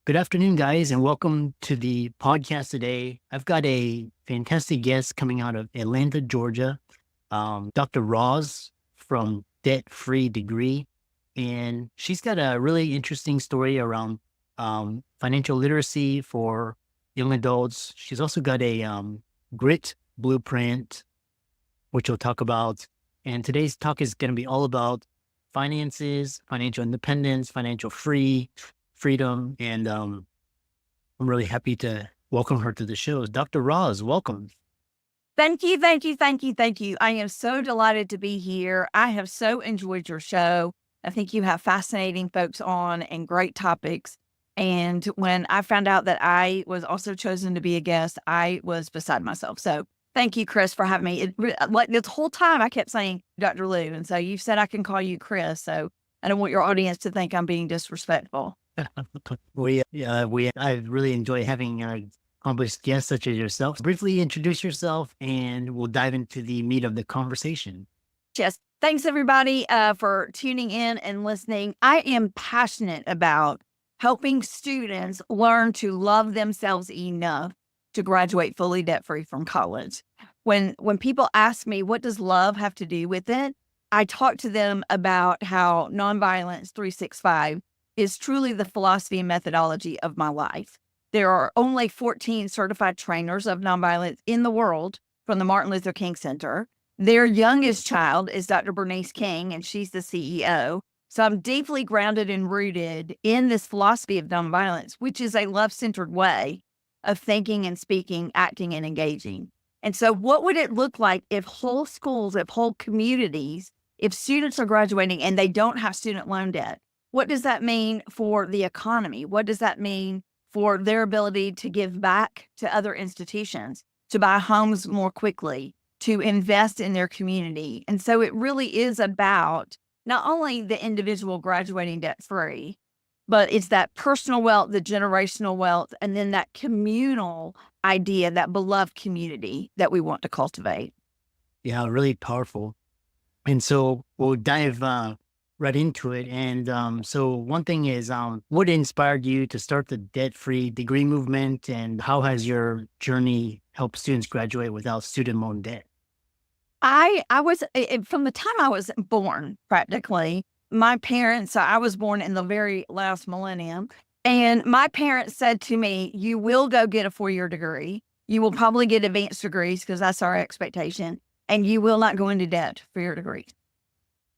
Good afternoon, guys, and welcome to the podcast today. I've got a fantastic guest coming out of Atlanta, Georgia, Dr. Roz from Debt Free Degree. And she's got a really interesting story around financial literacy for young adults. She's also got a grit blueprint, which we'll talk about. And today's talk is going to be all about finances, financial independence, financial freedom. And I'm really happy to welcome her to the show. Dr. Roz, welcome. Thank you, thank you, thank you, thank you. I am so delighted to be here. I have so enjoyed your show. I think you have fascinating folks on and great topics. And when I found out that I was also chosen to be a guest, I was beside myself. So thank you, Chris, for having me. Like this whole time I kept saying Dr. Lou. And so you said I can call you Chris. So I don't want your audience to think I'm being disrespectful. I really enjoy having accomplished guests such as yourself. Briefly introduce yourself and we'll dive into the meat of the conversation. Yes. Thanks, everybody, for tuning in and listening. I am passionate about helping students learn to love themselves enough to graduate fully debt-free from college. When people ask me, what does love have to do with it? I talk to them about how Nonviolence 365 is truly the philosophy and methodology of my life. There are only 14 certified trainers of nonviolence in the world from the Martin Luther King Center. Their youngest child is Dr. Bernice King, and she's the CEO. So I'm deeply grounded and rooted in this philosophy of nonviolence, which is a love-centered way of thinking and speaking, acting and engaging. And so what would it look like if whole schools, if whole communities, if students are graduating and they don't have student loan debt? What does that mean for the economy? What does that mean for their ability to give back to other institutions, to buy homes more quickly, to invest in their community? And so it really is about not only the individual graduating debt-free, but it's that personal wealth, the generational wealth, and then that communal idea, that beloved community that we want to cultivate. Yeah, really powerful. And so we'll dive right into it. And so one thing is, what inspired you to start the debt-free degree movement, and how has your journey helped students graduate without student loan debt? I was, from the time I was born, practically, my parents, so I was born in the very last millennium, and my parents said to me, you will go get a 4-year degree. You will probably get advanced degrees because that's our expectation, and you will not go into debt for your degree.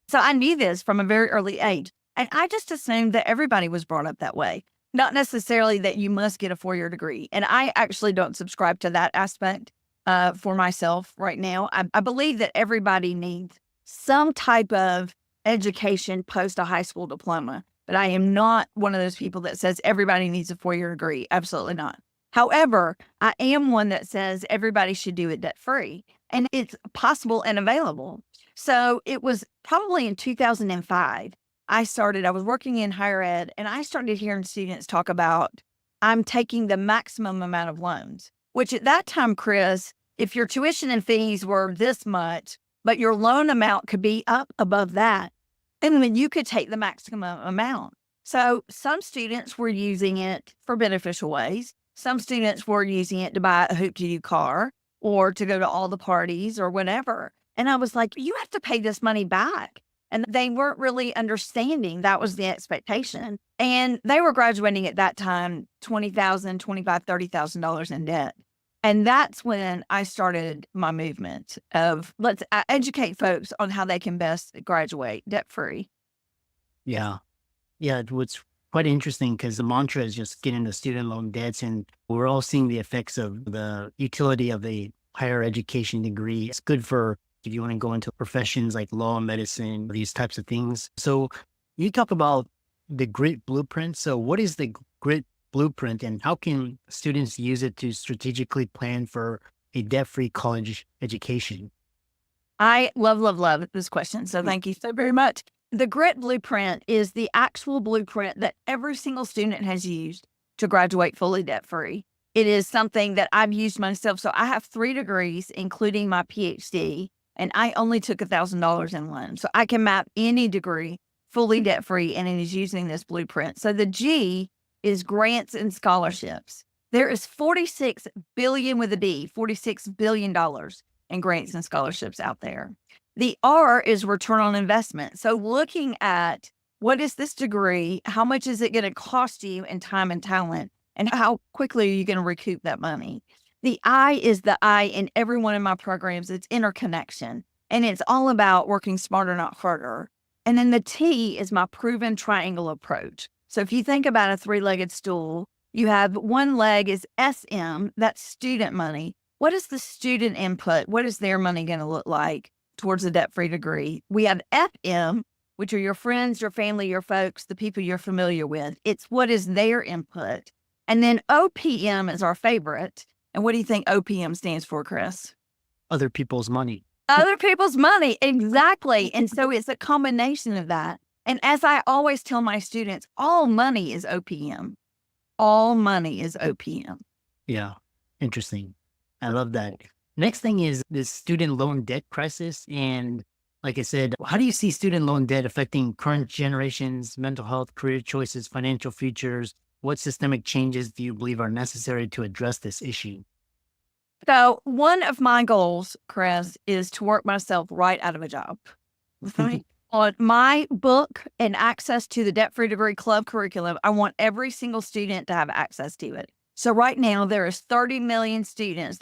So I knew this from a very early age, and I just assumed that everybody was brought up that way, not necessarily that you must get a 4-year degree. And I actually don't subscribe to that aspect for myself right now. I believe that everybody needs some type of education post a high school diploma, but I am not one of those people that says everybody needs a 4-year degree. Absolutely not. However, I am one that says everybody should do it debt-free, and it's possible and available. So it was probably in 2005, I was working in higher ed, and I started hearing students talk about, I'm taking the maximum amount of loans, which at that time, Chris, if your tuition and fees were this much, but your loan amount could be up above that, and then you could take the maximum amount. So some students were using it for beneficial ways. Some students were using it to buy a hoop-de-doo car or to go to all the parties or whatever. And I was like, you have to pay this money back. And they weren't really understanding that was the expectation. And they were graduating at that time, $20,000, $25,000, $30,000 in debt. And that's when I started my movement of let's educate folks on how they can best graduate debt-free. Yeah. What's quite interesting, because the mantra is just get into student loan debts, and we're all seeing the effects of the utility of a higher education degree. It's good for if you want to go into professions like law and medicine, these types of things. So you talk about the grit blueprint. So what is the grit blueprint, and how can students use it to strategically plan for a debt-free college education? I love this question. So thank you so very much. The grit blueprint is the actual blueprint that every single student has used to graduate fully debt-free. It is something that I've used myself. So I have 3 degrees, including my PhD, and I only took $1,000 in loan. So I can map any degree fully debt-free, and it is using this blueprint. So the G is grants and scholarships. There is 46 billion with a B, $46 billion in grants and scholarships out there. The R is return on investment. So looking at what is this degree? How much is it going to cost you in time and talent? And how quickly are you going to recoup that money? The I is the I in every one of my programs. It's interconnection. And it's all about working smarter, not harder. And then the T is my proven triangle approach. So if you think about a three-legged stool, you have one leg is SM, that's student money. What is the student input? What is their money going to look like towards a debt-free degree? We have FM, which are your friends, your family, your folks, the people you're familiar with. It's what is their input. And then OPM is our favorite. And what do you think OPM stands for, Chris? Other people's money. Other people's money, exactly. And so it's a combination of that. And as I always tell my students, all money is OPM. All money is OPM. Yeah, interesting. I love that. Next thing is this student loan debt crisis. And like I said, how do you see student loan debt affecting current generations, mental health, career choices, financial futures? What systemic changes do you believe are necessary to address this issue? So one of my goals, Chris, is to work myself right out of a job. Okay? On my book and access to the Debt-Free Degree Club curriculum, I want every single student to have access to it. So right now, there are 30 million students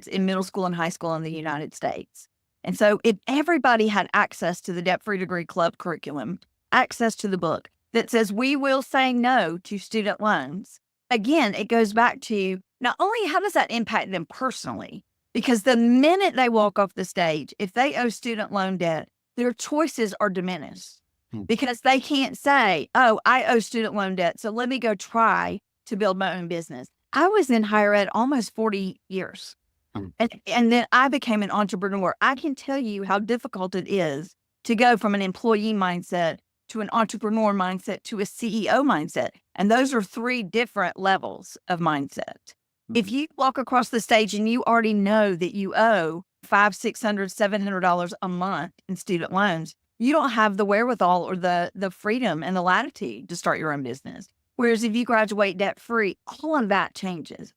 in middle school and high school in the United States. And so if everybody had access to the Debt-Free Degree Club curriculum, access to the book that says we will say no to student loans, again, it goes back to not only how does that impact them personally, because the minute they walk off the stage, if they owe student loan debt, their choices are diminished because they can't say, oh, I owe student loan debt, so let me go try to build my own business. I was in higher ed almost 40 years. And then I became an entrepreneur. I can tell you how difficult it is to go from an employee mindset to an entrepreneur mindset to a CEO mindset. And those are three different levels of mindset. If you walk across the stage and you already know that you owe $500, $600, $700 a month in student loans, you don't have the wherewithal or the freedom and the latitude to start your own business. Whereas if you graduate debt-free, all of that changes.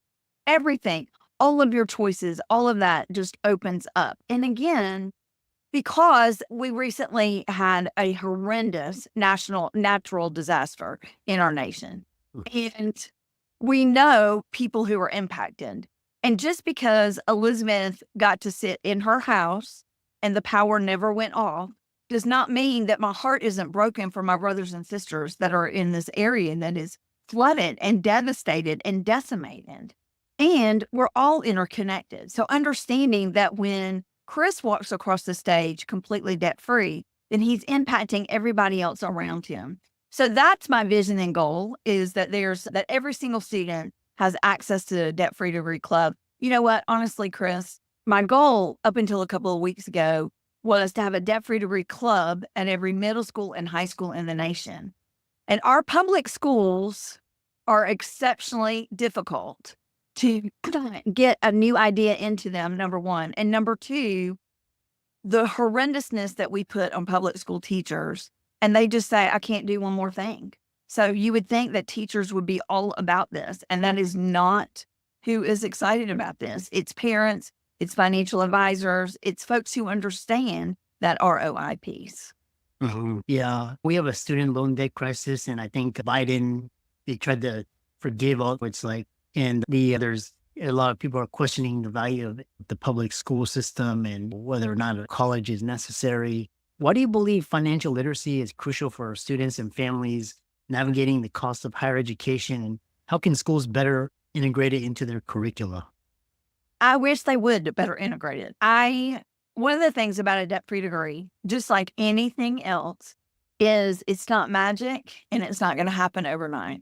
Everything, all of your choices, all of that just opens up. And again, because we recently had a horrendous natural disaster in our nation. And we know people who are impacted. And just because Elizabeth got to sit in her house and the power never went off does not mean that my heart isn't broken for my brothers and sisters that are in this area that is flooded and devastated and decimated. And we're all interconnected. So understanding that when Chris walks across the stage completely debt-free, then he's impacting everybody else around him. So that's my vision and goal, is that that every single student has access to the Debt-Free Degree Club. You know what? Honestly, Chris, my goal up until a couple of weeks ago was to have a Debt-Free Degree Club at every middle school and high school in the nation. And our public schools are exceptionally difficult to get a new idea into them, number one. And number two, the horrendousness that we put on public school teachers, and they just say, I can't do one more thing. So you would think that teachers would be all about this, and that is not who is excited about this. It's parents, it's financial advisors, it's folks who understand that ROI piece. Yeah, we have a student loan debt crisis, and I think Biden, they tried to forgive all it's like, and there's a lot of people are questioning the value of the public school system and whether or not a college is necessary. Why do you believe financial literacy is crucial for students and families navigating the cost of higher education, and how can schools better integrate it into their curricula? I wish they would better integrate it. One of the things about a debt-free degree, just like anything else, is it's not magic and it's not going to happen overnight.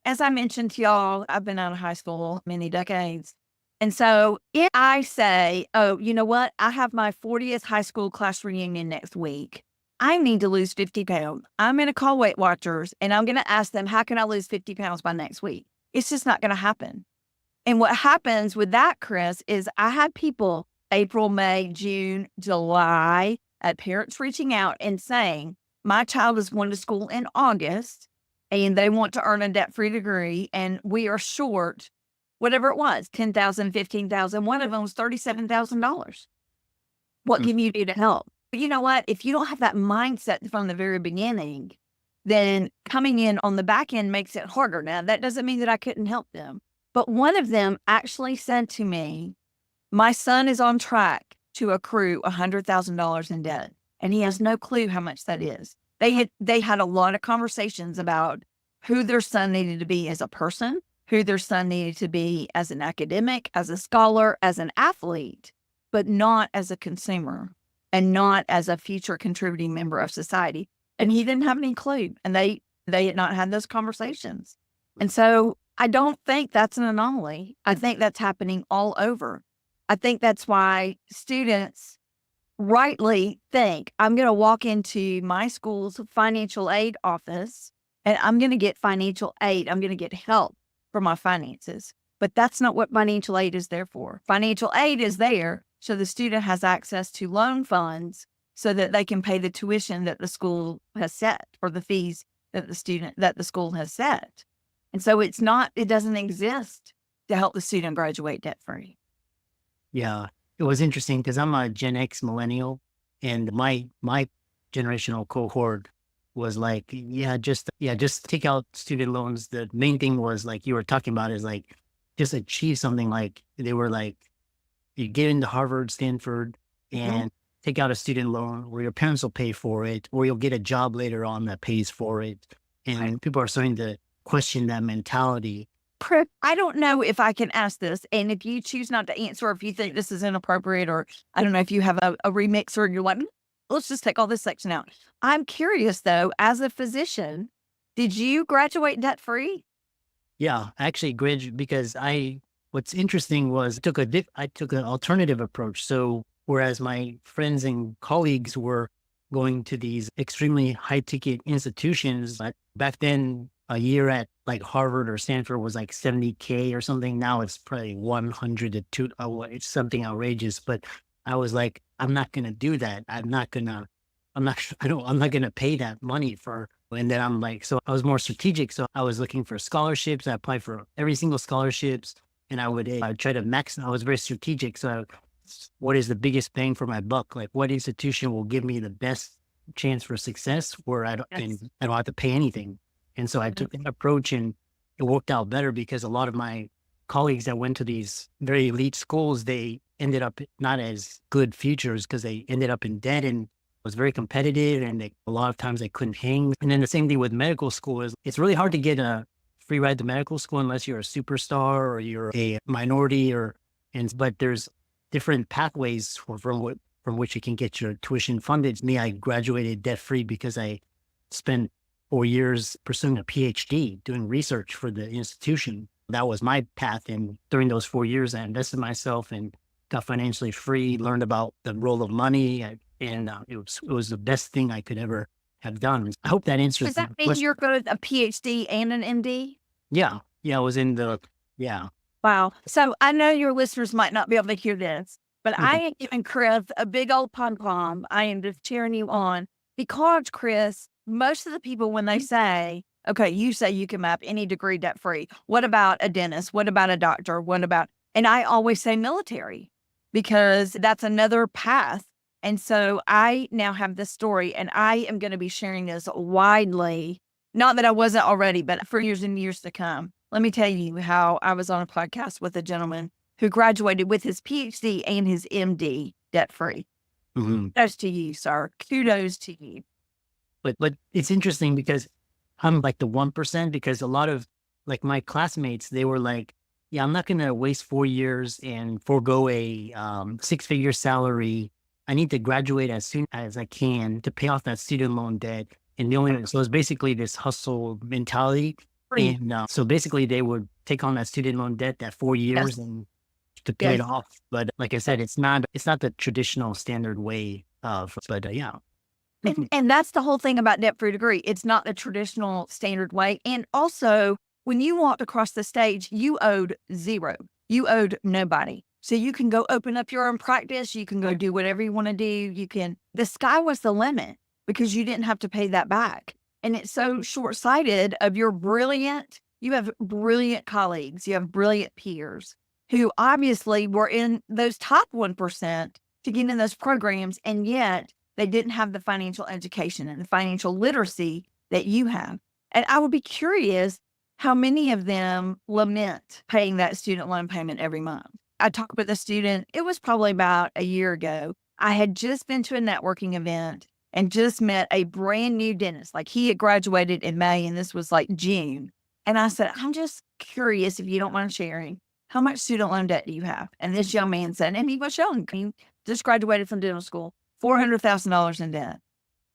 As I mentioned to y'all, I've been out of high school many decades. And so if I say, oh, you know what? I have my 40th high school class reunion next week. I need to lose 50 pounds. I'm going to call Weight Watchers and I'm going to ask them, how can I lose 50 pounds by next week? It's just not going to happen. And what happens with that, Chris, is I had people April, May, June, July, parents reaching out and saying, my child is going to school in August. and they want to earn a debt-free degree, and we are short whatever it was, 10,000, 15,000. One of them was $37,000. What Mm. can you do to help? But you know what? If you don't have that mindset from the very beginning, then coming in on the back end makes it harder. Now, that doesn't mean that I couldn't help them. But one of them actually said to me, my son is on track to accrue $100,000 in debt, and he has no clue how much that is. They had a lot of conversations about who their son needed to be as a person, who their son needed to be as an academic, as a scholar, as an athlete, but not as a consumer and not as a future contributing member of society. And he didn't have any clue, and they had not had those conversations. And so I don't think that's an anomaly. I think that's happening all over. I think that's why students rightly think, I'm going to walk into my school's financial aid office and I'm going to get financial aid. I'm going to get help for my finances. But that's not what financial aid is there for. Financial aid is there so the student has access to loan funds so that they can pay the tuition that the school has set or the fees that the school has set. And so it doesn't exist to help the student graduate debt free. Yeah, it was interesting because I'm a Gen X millennial, and my generational cohort was like, just take out student loans. The main thing was like you were talking about is like just achieve something. Like they were like, you get into Harvard, Stanford, and take out a student loan where your parents will pay for it, or you'll get a job later on that pays for it. And people are starting to question that mentality. I don't know if I can ask this, and if you choose not to answer, or if you think this is inappropriate, or I don't know if you have a remixer and you're like, let's just take all this section out. I'm curious though, as a physician, did you graduate debt free? Yeah, I actually graduated because what's interesting was I took an alternative approach. So whereas my friends and colleagues were going to these extremely high ticket institutions, back then a year at like Harvard or Stanford was like 70K or something. Now it's probably 100 to 2. It's something outrageous, but I was like, I'm not going to do that. I'm not going to pay that money for. And then I'm like, so I was more strategic. So I was looking for scholarships. I applied for every single scholarships, and I'd try to I was very strategic. So what is the biggest bang for my buck? Like what institution will give me the best chance for success where I don't have to pay anything. And so I took that approach, and it worked out better because a lot of my colleagues that went to these very elite schools, they ended up not as good futures because they ended up in debt and was very competitive, and a lot of times they couldn't hang. And then the same thing with medical school is it's really hard to get a free ride to medical school unless you're a superstar or you're a minority but there's different pathways from which you can get your tuition funded. Me, I graduated debt free because I spent 4 years pursuing a PhD, doing research for the institution. That was my path. And during those 4 years, I invested myself and got financially free, learned about the role of money. And it was the best thing I could ever have done. I hope that answers. Does that mean you're good at a PhD and an MD? Yeah. Yeah. I was in yeah. Wow. So I know your listeners might not be able to hear this, but I am giving Chris a big old pom-pom. I am just cheering you on because, Chris, most of the people, when they say, okay, you say you can map any degree debt free. What about a dentist? What about a doctor? And I always say military because that's another path. And so I now have this story, and I am going to be sharing this widely. Not that I wasn't already, but for years and years to come. Let me tell you how I was on a podcast with a gentleman who graduated with his PhD and his MD debt free. Kudos to you, sir. Kudos to you. But it's interesting because I'm like the 1%, because a lot of like my classmates, they were like, yeah, I'm not going to waste 4 years and forego a 6-figure salary. I need to graduate as soon as I can to pay off that student loan debt. And so it's basically this hustle mentality. And so basically they would take on that student loan debt, that 4 years and to pay it off. But like I said, it's not the traditional standard way yeah. And that's the whole thing about debt-free degree. It's not the traditional standard way. And also, when you walked across the stage, you owed zero. You owed nobody. So you can go open up your own practice. You can go do whatever you want to do. The sky was the limit because you didn't have to pay that back. And it's so short-sighted of you have brilliant colleagues, you have brilliant peers who obviously were in those top 1% to get in those programs, and yet they didn't have the financial education and the financial literacy that you have. And I would be curious how many of them lament paying that student loan payment every month. I talked with a student, it was probably about a year ago. I had just been to a networking event and just met a brand new dentist. Like, he had graduated in May and this was like June. And I said, I'm just curious, if you don't mind sharing, how much student loan debt do you have? And this young man said, and he was young, he just graduated from dental school, $400,000 in debt.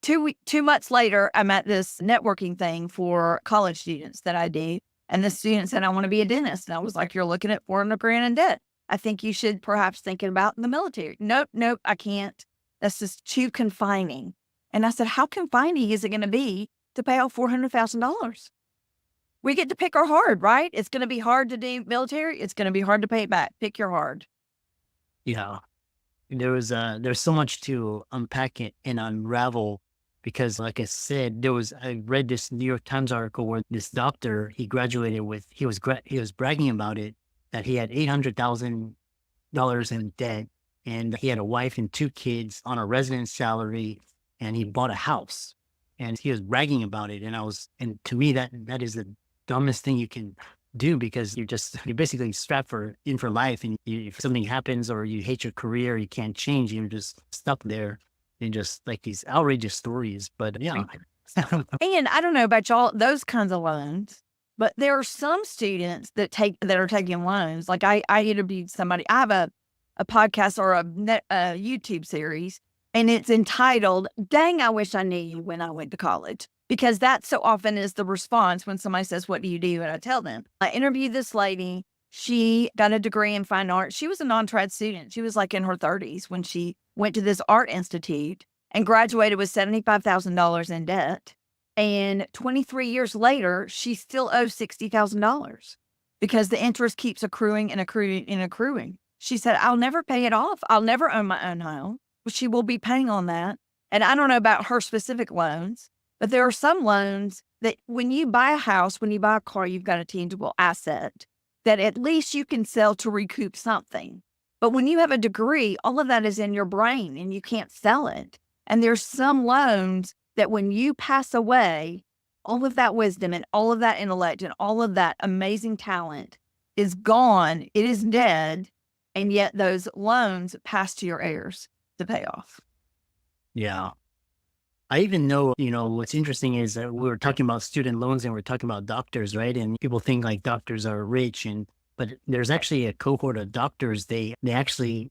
2 months later, I'm at this networking thing for college students that I do. And the student said, I want to be a dentist. And I was like, you're looking at 400 grand in debt. I think you should perhaps thinking about the military. Nope, I can't. That's just too confining. And I said, how confining is it going to be to pay off $400,000? We get to pick our hard, right? It's going to be hard to do military. It's going to be hard to pay it back. Pick your hard. Yeah. There's so much to unpack it and unravel because, like I said, I read this New York Times article where this doctor, he graduated with, he was bragging about it, that he had $800,000 in debt, and he had a wife and 2 kids on a residence salary, and he bought a house, and he was bragging about it. And to me, that is the dumbest thing you can do, because you're basically strapped for life, and if something happens or you hate your career, you can't change, you're just stuck there in just like these outrageous stories. But yeah. And I don't know about y'all, those kinds of loans, but there are some students that are taking loans. Like, I interviewed somebody. I have a podcast or a YouTube series, and it's entitled, Dang, I Wish I Knew You When I Went to College. Because that so often is the response when somebody says, what do you do? And I tell them, I interviewed this lady. She got a degree in fine art. She was a non-trad student. She was like in her 30s when she went to this art institute and graduated with $75,000 in debt. And 23 years later, she still owes $60,000 because the interest keeps accruing and accruing and accruing. She said, I'll never pay it off. I'll never own my own home. She will be paying on that. And I don't know about her specific loans, but there are some loans that when you buy a house, when you buy a car, you've got a tangible asset that at least you can sell to recoup something. But when you have a degree, all of that is in your brain and you can't sell it. And there's some loans that when you pass away, all of that wisdom and all of that intellect and all of that amazing talent is gone. It is dead. And yet those loans pass to your heirs to pay off. Yeah. I even know, what's interesting is that we were talking about student loans and we're talking about doctors, right? And people think like doctors are rich, but there's actually a cohort of doctors. They actually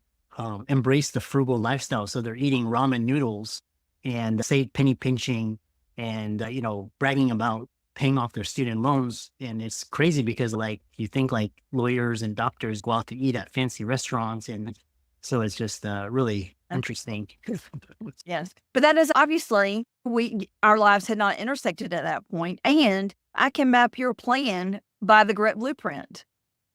embrace the frugal lifestyle. So they're eating ramen noodles and say penny pinching and, bragging about paying off their student loans. And it's crazy because like you think like lawyers and doctors go out to eat at fancy restaurants. And so it's just really interesting. Yes. But that is obviously our lives had not intersected at that point. And I can map your plan by the Grit Blueprint.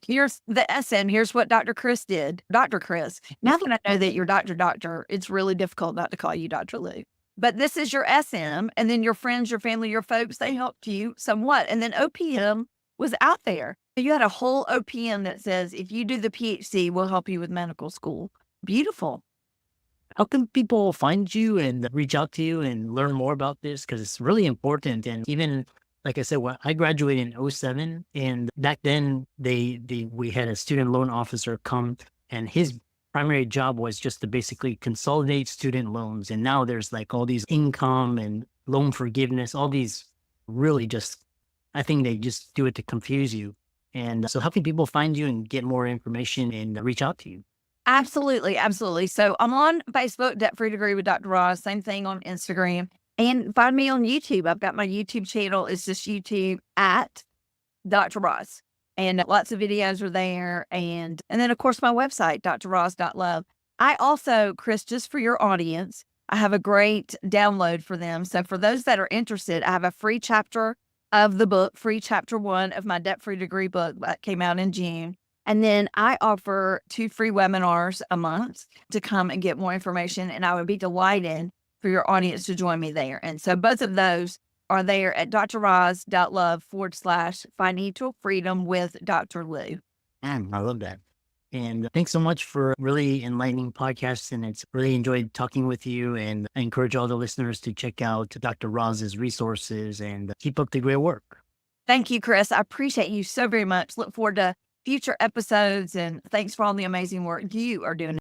Here's the SM. Here's what Dr. Chris did. Dr. Chris. Now that I know that you're Doctor, it's really difficult not to call you Dr. Lou. But this is your SM. And then your friends, your family, your folks, they helped you somewhat. And then OPM was out there. You had a whole OPM that says, if you do the PhD, we'll help you with medical school. Beautiful. How can people find you and reach out to you and learn more about this? Because it's really important. And even, like I said, when I graduated in 2007, and back then we had a student loan officer come, and his primary job was just to basically consolidate student loans. And now there's like all these income and loan forgiveness, all these really I think they just do it to confuse you. And so how can people find you and get more information and reach out to you? Absolutely. Absolutely. So I'm on Facebook, Debt Free Degree with Dr. Roz, same thing on Instagram, and find me on YouTube. I've got my YouTube channel. It's just YouTube at Dr. Roz, and lots of videos are there. And then of course my website, drroz.love. I also, Chris, just for your audience, I have a great download for them. So for those that are interested, I have a free chapter of the book, free chapter 1 of my Debt Free Degree book that came out in June. And then I offer 2 free webinars a month to come and get more information. And I would be delighted for your audience to join me there. And so both of those are there at drroz.love/financial freedom with Dr. Lou. I love that. And thanks so much for really enlightening podcasts. And it's really enjoyed talking with you. And I encourage all the listeners to check out Dr. Roz's resources and keep up the great work. Thank you, Chris. I appreciate you so very much. Look forward to future episodes, and thanks for all the amazing work you are doing.